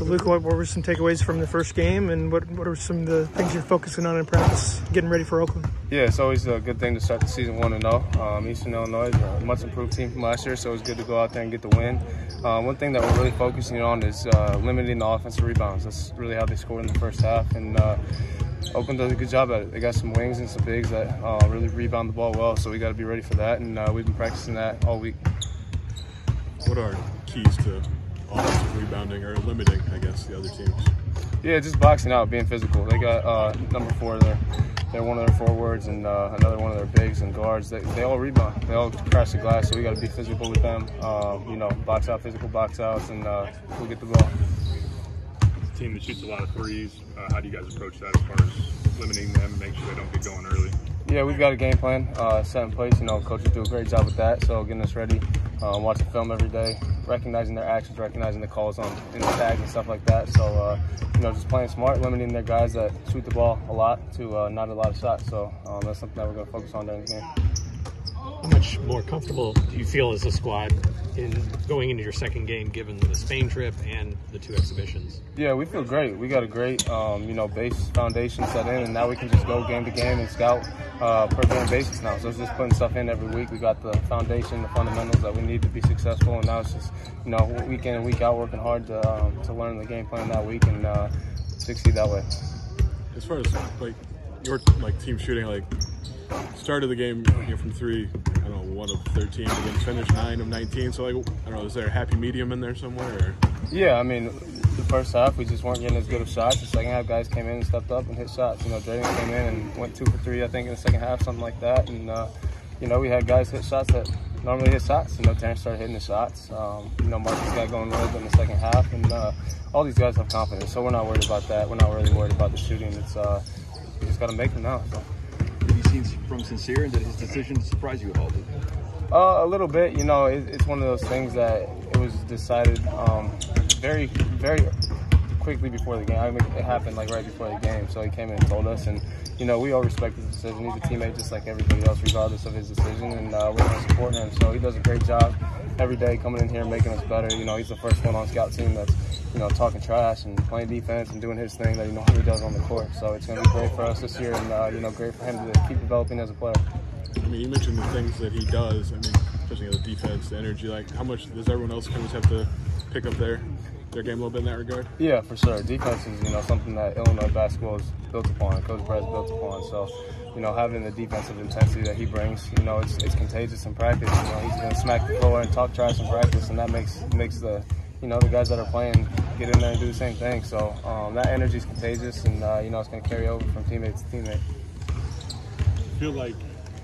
So, Luke, what were some takeaways from the first game, and what are some of the things you're focusing on in practice, getting ready for Oakland? Yeah, it's always a good thing to start the season 1-0. Eastern Illinois is a much improved team from last year, so it's good to go out there and get the win. One thing that we're really focusing on is limiting the offensive rebounds. That's really how they scored in the first half, and Oakland does a good job at it. They got some wings and some bigs that really rebound the ball well, so we got to be ready for that, and we've been practicing that all week. What are keys to offensive rebounding, or limiting, I guess, the other teams? Yeah, just boxing out, being physical. They got number 4 there. They're one of their forwards and another one of their bigs and guards. They all rebound. They all crash the glass, so we got to be physical with them. Box out, physical box outs, and we'll get the ball. It's a team that shoots a lot of threes. How do you guys approach that as far as limiting them and make sure they don't get going early? Yeah, we've got a game plan set in place. Coaches do a great job with that, so getting us ready, watching film every day, recognizing their actions, recognizing the calls in the tags and stuff like that. So, just playing smart, limiting their guys that shoot the ball a lot to not a lot of shots. So that's something that we're going to focus on during the game. How much more comfortable do you feel as a squad in going into your second game, given the Spain trip and the 2 exhibitions? Yeah, we feel great. We got a great, base foundation set in, and now we can just go game to game and scout per game basis now. So it's just putting stuff in every week. We got the foundation, the fundamentals that we need to be successful, and now it's just, week in and week out, working hard to learn the game plan that week and succeed that way. As far as your team shooting, start of the game from 3, 1 of 13, but then finish 9 of 19. So is there a happy medium in there somewhere? Or? Yeah, the first half we just weren't getting as good of shots. The second half, guys came in and stepped up and hit shots. Drayden came in and went 2 for 3, I think, in the second half, something like that. And we had guys hit shots that normally hit shots. Terrence started hitting the shots. Marcus got going really good in the second half, and all these guys have confidence. So we're not worried about that. We're not really worried about the shooting. It's we just got to make them now. So. Have you seen from Sincere, and did his decision surprise you at all? A little bit. It's one of those things that it was decided very, very quickly before the game. It happened right before the game. So he came in and told us, and we all respect his decision. He's a teammate just like everybody else, regardless of his decision, and we're going to support him. So he does a great job every day coming in here and making us better. He's the first one on scout team that's talking trash and playing defense and doing his thing that he normally does on the court. So it's going to be great for us this year, and great for him to keep developing as a player. You mentioned the things that he does. Especially the defense, the energy. How much does everyone else have to pick up their game a little bit in that regard? Yeah, for sure. Defense is something that Illinois basketball is built upon. Coach Brett's built upon. So having the defensive intensity that he brings, it's contagious in practice. He's going to smack the floor and talk trash in practice, and that makes the the guys that are playing get in there and do the same thing. So that energy is contagious, and it's going to carry over from teammate to teammate. I feel like,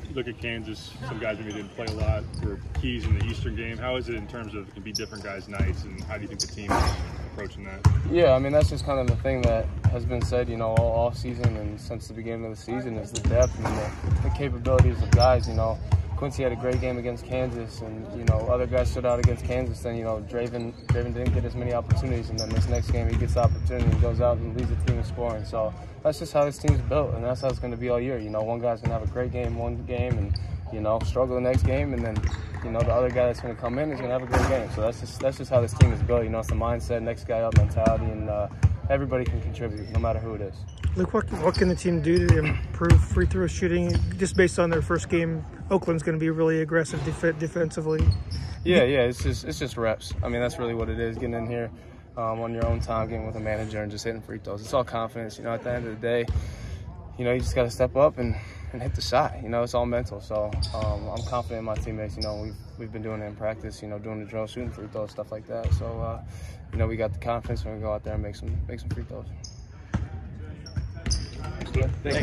you look at Kansas, some guys maybe didn't play a lot, were keys in the Eastern game. How is it in terms of it can be different guys' nights, and how do you think the team is approaching that? Yeah, that's just kind of the thing that has been said, all season and since the beginning of the season is the depth and the capabilities of guys. Quincy had a great game against Kansas, and other guys stood out against Kansas. Then Drayden didn't get as many opportunities, and then this next game he gets the opportunity and goes out and leads the team in scoring. So that's just how this team's built, and that's how it's going to be all year. One guy's going to have a great game one game, and struggle the next game, and then the other guy that's going to come in is going to have a great game. So that's just how this team is built. It's the mindset, next guy up mentality, and everybody can contribute, no matter who it is. Luke, what can the team do to improve free throw shooting? Just based on their first game, Oakland's going to be really aggressive defensively. Yeah, it's just reps. That's really what it is, getting in here on your own time, getting with a manager and just hitting free throws. It's all confidence. At the end of the day, you just got to step up and hit the shot. It's all mental. So I'm confident in my teammates. We've been doing it in practice, doing the drill, shooting free throws, stuff like that. So, we got the confidence when we go out there and make some free throws. Thanks.